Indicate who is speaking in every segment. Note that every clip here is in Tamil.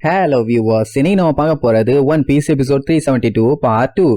Speaker 1: Hello viewers, இன்னைக்கு நம்ம பார்க்க போறது One Piece episode 372 part 2.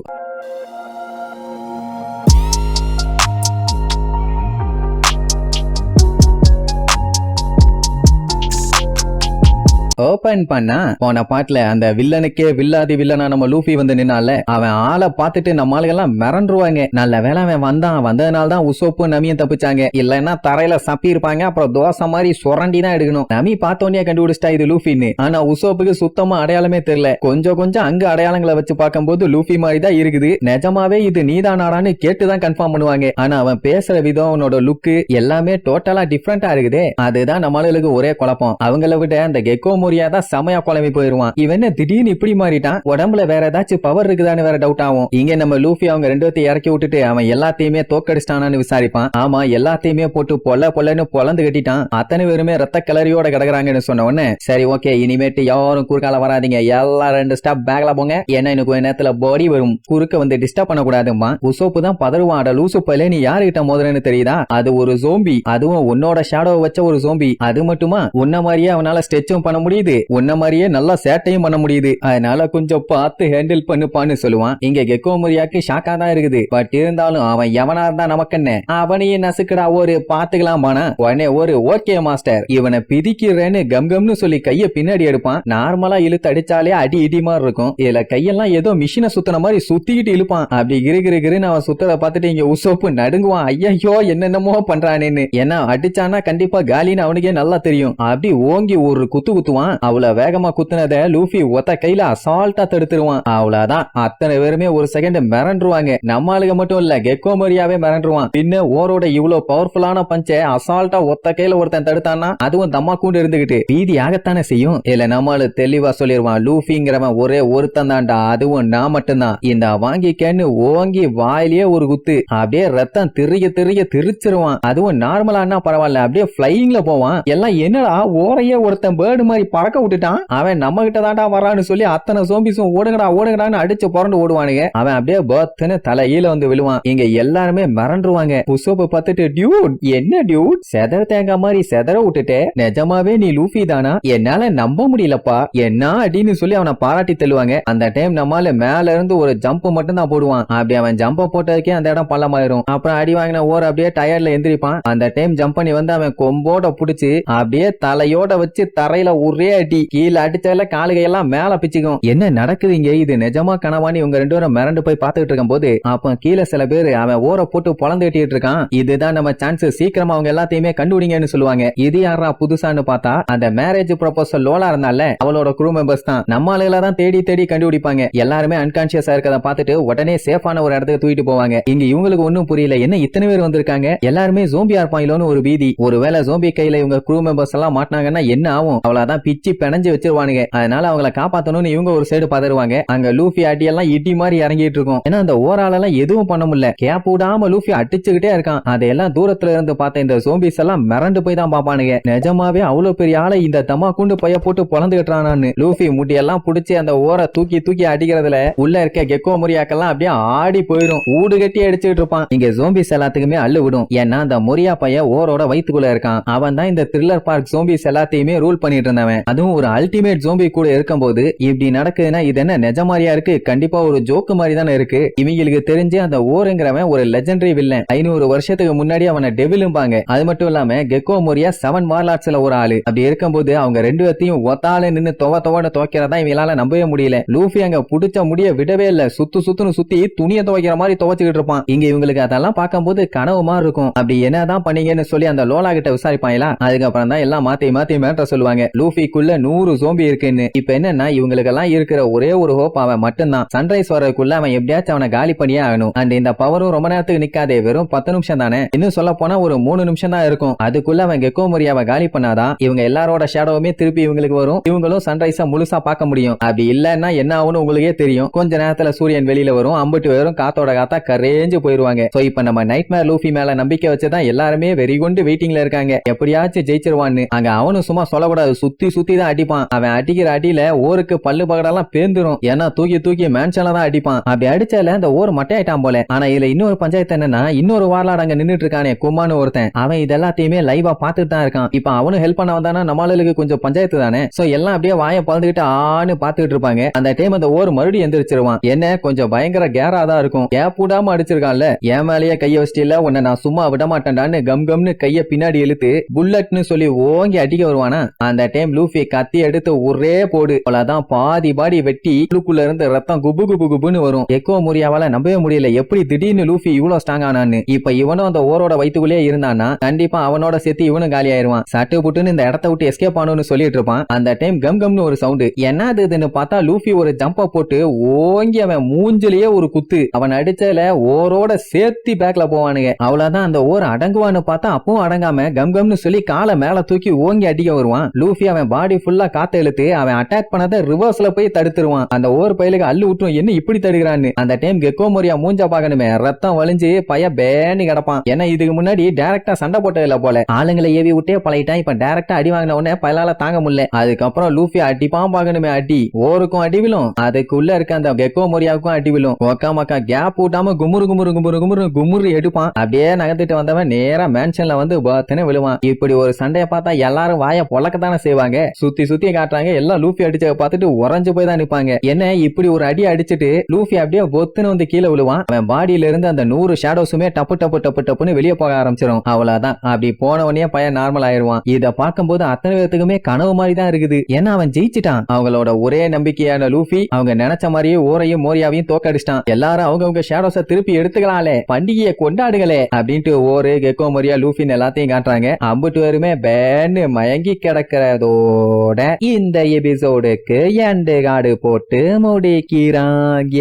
Speaker 1: Open பண்ணா போன பாட்டுல அந்த வில்லனுக்கே வில்லாதி வில்லனா நம்ம லூஃபி வந்து நின்னால அவன் ஆளை பார்த்துட்டு நம்ம ஆளுகெல்லாம் மிரண்டுருவாங்க. நல்ல வேலை அவன் வந்ததுனால்தான் உசோப்பு நமியும் தப்பிச்சாங்க. இல்லன்னா தரையில சப்பி இருப்பாங்க. அப்புறம் தோசை மாதிரி சுரண்டி தான் எடுக்கணும். நமி பார்த்தோன்னே கண்டுபிடிச்சிட்டா இது லூஃபின்னு. ஆனா உசோப்புக்கு சுத்தமா அடையாளமே தெரியல. கொஞ்சம் அங்க அடையாளங்களை வச்சு பார்க்கும்போது லூஃபி மாதிரி தான் இருக்குது. நிஜமாவே இது நீதானாடான்னு கேட்டுதான் கன்ஃபார்ம் பண்ணுவாங்க. ஆனா அவன் பேசுற விதம், அவனோட லுக்கு எல்லாமே டோட்டலா டிஃப்ரெண்டா இருக்குது. அதுதான் நம்ம ஆளுகளுக்கு ஒரே குழப்பம். அவங்கள விட அந்த கெக்கோ தான் செமையா குழம்பி போயிருவான். இவன் திடீர்னு இப்படி மாறிட்டான். உடம்புல வேற ஏதாச்சும் பவர் இருக்குதான்னு வேற டவுட் ஆகும். இங்க நம்ம லூஃபி அவங்க ரெண்டு பேர்த்தையும் இறக்கி விட்டுட்டு அவன் எல்லாத்தையுமே தோக்கடிச்சிட்டானு விசாரிப்பான். ஆமா, எல்லாத்தையுமே போட்டு பொல்லன்னு பொலந்து கட்டிட்டான். அத்தனை பேருமே ரத்த கலரியோட கிடக்குறாங்கன்னு சொன்ன உடனே சரி ஓகே, இனிமேட்டு யாரும் குறுக்கால வராதிங்க, எல்லாம் 2 ஸ்டாப் பேக்ல போங்க, ஏன்னா எனக்கு கொஞ்ச நேரத்துல பாடி வரும், குறுக்க வந்து டிஸ்டர்ப் பண்ண கூடாதுமா. உசோப்பு தான் பதறுவான். அட லூசு பலே, நீ யாருகிட்ட மோதுறன்னு தெரியுதா? அது ஒரு ஜோம்பி, அதுவும் உன்னோட ஷேடோ வச்ச ஒரு ஜோம்பி. அது மட்டுமா உன்ன மாதிரியே அவனால ஸ்டெச்சும் பண்ண முடியுது, உன்ன மாதிரியே நல்லா சேட்டையும் பண்ண முடியுது. அதனால கொஞ்சம் பார்த்து ஹேண்டில் பண்ணுப்பான்னு சொல்லுவான். இங்க கெக்கோ மரியாக்கு ஷாக்கா தான் இருக்குது. பட் இருந்தாலும் அவன் எவனா இருந்தா நமக்கு என்ன, அவனையும் நசுக்கடா ஒரு பாத்துக்கலாம் பானா. உடனே ஒரு ஓகே மாஸ்டர், இவனை பிதிக்கிறேன்னு கம்னு சொல்லி கைய பின்னாடி எடுப்பான். நார்மலா இழுத்து அடிச்சாலே அடி இடி மாதிரி இருக்கும். இதுல கையெல்லாம் ஏதோ மிஷினை சுத்தின மாதிரி சுத்திக்கிட்டு இழுப்பான். அப்படி கிருன்னு அவன் சுத்தத பார்த்துட்டு இங்க உசோப்பு நடுங்குவான். ஐயோ என்னென்னமோ பண்றானேன்னு. ஏன்னா அடிச்சானா கண்டிப்பா காலின்னு அவனுக்கே நல்லா தெரியும். அப்படி ஓங்கி ஒரு குத்துவான். அவ்வளவு வேகமா குத்துனத லூஃபி ஒத்த கையில அசால்ட்டா தடுத்துருவான். அவ்வளவுதான், அத்தனை பேருமே ஒரு செகண்ட் மிரண்டுருவாங்க. நம்ம ஆளுக மட்டும் இல்ல, கெக்கோ மரியாவே மிரண்டுருவான். பின்ன ஓரோட இவ்வளவு பவர்ஃபுல்லான பஞ்ச அசால்ட்டா ஒத்த கையில ஒருத்தன் தடுத்தானா அதுவும் தம்மா கூண்டு இருந்துகிட்டு பீதி ஆகத்தானே செய்யும். இல்ல நம்மளு தெளிவா சொல்லிருவான், லூஃபிங்கிறவன் ஒரே ஒருத்தன் தான்டா, அதுவும் நான் மட்டும்தான். இந்த வாங்கிக்கன்னு ஓங்கி வாயிலேயே ஒரு குத்து, அப்படியே ரத்தம் திரிய திரிச்சிருவான். அதுவும் நார்மலானா பரவாயில்ல, அப்படியே பிளையிங்ல போவான். எல்லாம் என்னடா ஓரையே ஒருத்தன் பேர்டு மாதிரி பறக்க விட்டுட்டான், அவன் நம்ம கிட்ட தாண்டா வரான்னு சொல்லி அத்தனை சோம்பிஸும் ஓடுங்கடான்னு அடிச்சு புரண்டு ஓடுவானுங்க. அவன் அப்படியே பர்த்னு தலையில வந்து விழுவான். இங்க எல்லாருமே மறந்துருவாங்க. உசோப்பை பார்த்துட்டு டியூட் என்ன டியூட் செதற தேங்காய் மாதிரி செதற விட்டுட்டு நிஜமாவே நீ லூஃபி தானா, என்னால நம்ப முடியலப்பா என்ன அப்படின்னு சொல்லி அவனை பாராட்டி தள்ளுவாங்க. அந்த டைம் நம்மால மேல இருந்து ஒரு ஜம்ப் மட்டும் தான் போடுவான். அப்படி அவன் ஜம்ப போட்டதுக்கே அந்த இடம் பள்ளமாயிரும். அப்புறம் அடி வாங்கின ஓர் அப்படியே டயர்ட்ல எந்திரிப்பான். அந்த டைம் ஜம்ப் பண்ணி வந்து அவன் கொம்போட புடிச்சு அப்படியே தலையோட வச்சு தரையில ஒரே அடி, கீழே அடிச்சதுல காலுகையெல்லாம் மேல பிச்சுக்கும். என்ன நடக்குதுங்க, இது நிஜமா கனவானி உங்க ரெண்டு பேரும் மிரண்டு போய் பாத்துக்கிட்டு இருக்கும் போது அப்ப கீழே சில பேரு அவன் ஓர போட்டு பொழந்து கட்டிட்டு இருக்கான். இதுதான் நம்ம சான்ஸ், சீக்கிரமா அவங்க எல்லாத்தையுமே கண்டுபிடிங்கன்னு சொல்லுவாங்க. இது யாரா புதுசான்னு பார்த்தா அந்த மேரேஜ் ப்ரொபோசல் லோலா இருந்தால அவளோட க்ரூ மெம்பர்ஸ் தான். நம்ம ஆளுகள தான் தேடி கண்டுபிடிப்பாங்க. எல்லாருமே அன்கான்சியஸா இருக்கத பார்த்துட்டு உடனே சேஃபான ஒரு இடத்துக்கு தூக்கிட்டு போவாங்க. இங்க இவங்களுக்கு ஒன்னும் புரியல, என்ன இத்தனை பேர் வந்திருக்காங்க, எல்லாருமே ஜோம்பியா இருப்பாங்களோன்னு ஒரு பீதி. ஒருவேளை ஜோம்பி கையில இவங்க க்ரூ மெம்பர்ஸ் எல்லாம் மாட்டினாங்கன்னா என்ன ஆகும், அவ்வளவுதான் பிச்சு பெனஞ்சு வச்சிருவானுங்க. அதனால அவங்கள காப்பாத்தணும்னு இவங்க ஒரு சைடு பதறுவாங்க. அங்க லூஃபி அடி எல்லாம் இடி மாதிரி இறங்கிட்டு இருக்கும். ஏன்னா அந்த ஓராளெல்லாம் எதுவும் பண்ண முடியல, கேப் விடாம லூஃபி அடிச்சுக்கிட்டே இருக்கான். அதையெல்லாம் தூரத்துல இருந்து பார்த்த இந்த சோம்பிஸ் எல்லாம் மிரண்டு போய் தான் பாப்பானுங்க. நிஜமாவே அவ்வளவு பெரிய ஆளை இந்த தம்மா கூண்டு பைய போட்டு பொழந்துகிட்டான்னு. லூஃபி முடியெல்லாம் புடிச்சு அந்த ஓரை தூக்கி அடிக்கிறதுல உள்ள இருக்க கெக்கோ மரியாக்கெல்லாம் அப்படியே ஆடி போயிடும். ஊடு கட்டி அடிச்சுட்டு இருப்பான். இங்க சோம்பிஸ் எல்லாத்துக்குமே அள்ளு விடும். ஏன்னா அந்த மொரியா பைய ஓரோட வயிற்றுக்குள்ள இருக்கான். அவன் தான் இந்த த்ரில்லர் பார்க் சோம்பிஸ் எல்லாத்தையுமே ரூல் பண்ணிட்டு இருந்தவன். அதுவும் ஒரு அல்டிமேட் ஜோம்பி கூட இருக்கும்போது இப்படி நடக்குதுன்னா இது என்ன நிஜ மாதிரியா இருக்கு, கண்டிப்பா ஒரு ஜோக்கு மாதிரி தானே இருக்கு. இவங்களுக்கு தெரிஞ்சு அந்த ஓருங்கிறவன் ஒரு லெஜெண்டரி வில்லன். 500 வருஷத்துக்கு முன்னாடி அவனை டெவிலும்பாங்க. அது மட்டும் இல்லாம கெக்கோ மோரியா 7 மார்லாட்ஸ்ல ஒரு ஆளு. அப்படி இருக்கும்போது அவங்க ரெண்டு பேத்தையும் ஒத்தால நின்னு துவன்னு துவைக்கிறதா இவங்களால நம்பவே முடியல. லூஃபி அங்க புடிச்ச முடிய விடவே இல்ல, சுத்துன்னு சுத்தி துணியை துவைக்கிற மாதிரி துவைச்சுக்கிட்டு இருப்பான். இங்க இவங்களுக்கு அதெல்லாம் பார்க்கும்போது கனவு மாதிரி இருக்கும். அப்படி என்னதான் பண்ணீங்கன்னு சொல்லி அந்த லோலா கிட்ட விசாரிப்பாங்களா. அதுக்கப்புறம் தான் எல்லாம் மாத்தி மேட்ட சொல்லுவாங்க. லூஃபிக்குள்ள 100 ஜோம்பி இருக்குன்னு. இப்ப என்னன்னா இவங்களுக்கெல்லாம் இருக்கிற ஒரே ஒரு ஹோப் அவன் மட்டும்தான். சன்ரைஸ் வரதுக்குள்ள அவன் எப்படியாச்சும் அவனை காலி பண்ணியே ஆகணும். அண்ட் இந்த பவரும் ரொம்ப நேரத்துக்கு நிக்காதே, வெறும் 10 நிமிஷம் தானே, இன்னும் சொல்ல போனா ஒரு 3 நிமிஷம் தான் இருக்கும். அதுக்குள்ள அவன் கெக்கோ மரியாவை காலி பண்ணாதான் இவங்க எல்லாரோட ஷேடோவுமே திருப்பி இவங்களுக்கு வரும். இவங்களும் சன்ரைஸா முழுசா பார்க்க முடியும். அப்படி இல்லன்னா என்ன ஆகும்னு உங்களுக்கே தெரியும். கொஞ்ச நேரத்துல சூரியன் வெளியில வரும், அம்பட்டு வரும், காத்தோட காத்தா கரேஞ்சு போயிருவாங்க. சோ இப்ப நம்ம நைட்மேர் லூஃபி மேல நம்பிக்கை வச்சுதான் எல்லாருமே வெறி கொண்டு வெயிட்டிங்ல இருக்காங்க, எப்படியாச்சும் ஜெயிச்சிருவான்னு. அங்க அவனும் சும்மா சொல்லக்கூடாது, சுத்தி சுத்தி தான் அடிப்பான். அவன் அடிக்கிற அடியில ஓருக்கு பல்லு பகடெல்லாம் பேந்துரும். ஏன்னா தூக்கி தூக்கி மேன்ஷன்ல தான் அடிப்பான். அப்படி அடிச்சால அந்த ஓர் மட்டையாயிட்டான் போல. ஆனா இதுல இன்னொரு பஞ்சாயத்து என்னன்னா, இன்னொரு வார்லாட் அங்க நின்னுட்டு இருக்கானே கும்மான்னு ஒருத்தன், அவன் இதெல்லாத்தையுமே லைவா பாத்துட்டு தான் இருக்கான். இப்ப அவனும் ஹெல்ப் பண்ண வந்தானா நம்மளுக்கு கொஞ்சம் பஞ்சாயத்து தானே. சோ எல்லாம் அப்படியே வாயை பழந்துகிட்டு ஆன்னு பாத்துக்கிட்டு இருப்பாங்க. அந்த டைம் அந்த ஓர் மறுபடியும் எந்திரிச்சிருவான். என்ன கொஞ்சம் பயங்கர கேரா தான் இருக்கும். கேப் விடாம அடிச்சிருக்கான்ல, என் மேலேயே கைய வச்சிட்டில, உன்னை நான் சும்மா விட மாட்டேன்டான்னு கம் கம்னு கைய பின்னாடி இழுத்து புல்லட்னு சொல்லி ஓங்கி அடிக்க வருவானா. அந்த டைம் லூஃபி கத்தி எடுத்து ஒரே போடு, அவ்வளவுதான் பாதி பாடி வெட்டி உள்ளுக்குள்ள இருந்து ரத்தம் குபு குபு குபுன்னு வரும். எக்கோ முரியாவால நம்பவே முடியல எப்படி திடீர்னு லூஃபி இவ்வளவு ஸ்ட்ராங் ஆனான்னு. இப்ப இவனும் அந்த ஓரோட வயித்துக்குள்ளே இருந்தானா கண்டிப்பா அவனோட சேர்த்து இவனும் காலி ஆயிருவான். சட்டு புட்டுன்னு இந்த இடத்த விட்டு எஸ்கேப் ஆனு சொல்லிட்டு இருப்பான். அந்த டைம் கம் கம்னு ஒரு சவுண்ட், என்னதுன்னு பார்த்தா லூஃபி ஒரு ஜம்ப போட்டு ஓங்கி அவன் மூஞ்சிலேயே ஒரு குத்து. அவன் அடிச்சல ஓரோட சேர்த்து பேக்ல போவானுங்க. அவ்வளவுதான் அந்த ஓர் அடங்குவான்னு பார்த்தா அப்பவும் அடங்காம கம் கம்னு சொல்லி காலை மேல தூக்கி ஓங்கி அடிக்க வருவான். லூஃபி அவன் பாடி ஃபுல்லா காத்து இழுத்து அவன் அட்டாக் பண்ணத ரிவர்ஸ்ல போய் தடுத்துருவான். அந்த ஓர் பயிலுக்கு அள்ளு விட்டும் என்ன இப்படி தடுக்கிறான்னு. அந்த டைம் கெக்கோ மோரியா மூஞ்ச பாக்கணுமே, ரத்தம் வலிஞ்சு பைய பேனி கிடப்பான். ஏன்னா இதுக்கு முன்னாடி டைரக்டா சண்டை போட்டது இல்ல போல, ஆளுங்களை ஏவி விட்டே பழகிட்டான். இப்ப டைரக்டா அடி வாங்கின உடனே பயிலால தாங்க முடியல. அதுக்கப்புறம் லூஃபி அடிப்பான் பாக்கணுமே, அடி ஓருக்கும் அடி விழும், அதுக்குள்ள இருக்க அந்த கெக்கோ மோரியாவுக்கும் அடி விழும். ஒக்கா மக்கா கேப் விட்டாம குமுறு குமுறு குமுறு குமுறு குமுறு எடுப்பான். அப்படியே நகர்த்திட்டு வந்தவன் நேரா மேன்ஷன்ல வந்து பாத்துன்னு விழுவான். இப்படி ஒரு சண்டையை பார்த்தா எல்லாரும் வாய பொழக்கத்தானே செய்வாங்க. சுத்தி சுத்தி காட்டுறாங்க. எல்லாம் லூஃபி அடிச்ச பார்த்துட்டு உறைஞ்சு போய் தான் நிப்பாங்க. என்ன இப்படி ஒரு அடி அடிச்சுட்டு லூஃபி அப்படியே பொத்துன்னு வந்து கீழே விழுவான். அவன் பாடியில இருந்து அந்த 100 ஷேடோஸுமே டப்பு டப்பு டப்பு டப்புன்னு வெளியே போக ஆரம்பிச்சிடும். அவ்வளவுதான், அப்படி போனவனே பையன் நார்மல் ஆயிருவான். இத பார்க்கும்போது அத்தனை பேத்துக்குமே கனவு மாதிரி தான் இருக்குது. ஏன்னா அவன் ஜெயிச்சிட்டான். அவங்களோட ஒரே நம்பிக்கையான லூஃபி அவங்க நினைச்ச மாதிரியே ஓரையும் மோரியாவையும் தோக்கடிச்சிட்டான். எல்லாரும் அவங்க ஷேடோஸ திருப்பி எடுத்துக்கலாம்ல, பண்டிகையை கொண்டாடுகளே அப்படின்ட்டு ஓரு கெக்கோ மோரியா லூஃபின்னு எல்லாத்தையும் காட்டுறாங்க. அம்புட்டு பேருமே பேன்னு மயங்கி கிடக்கிறதோட இந்த எபிசோடுக்கு எண்டு கார்டு போட்டு முடிக்கிறாங்க.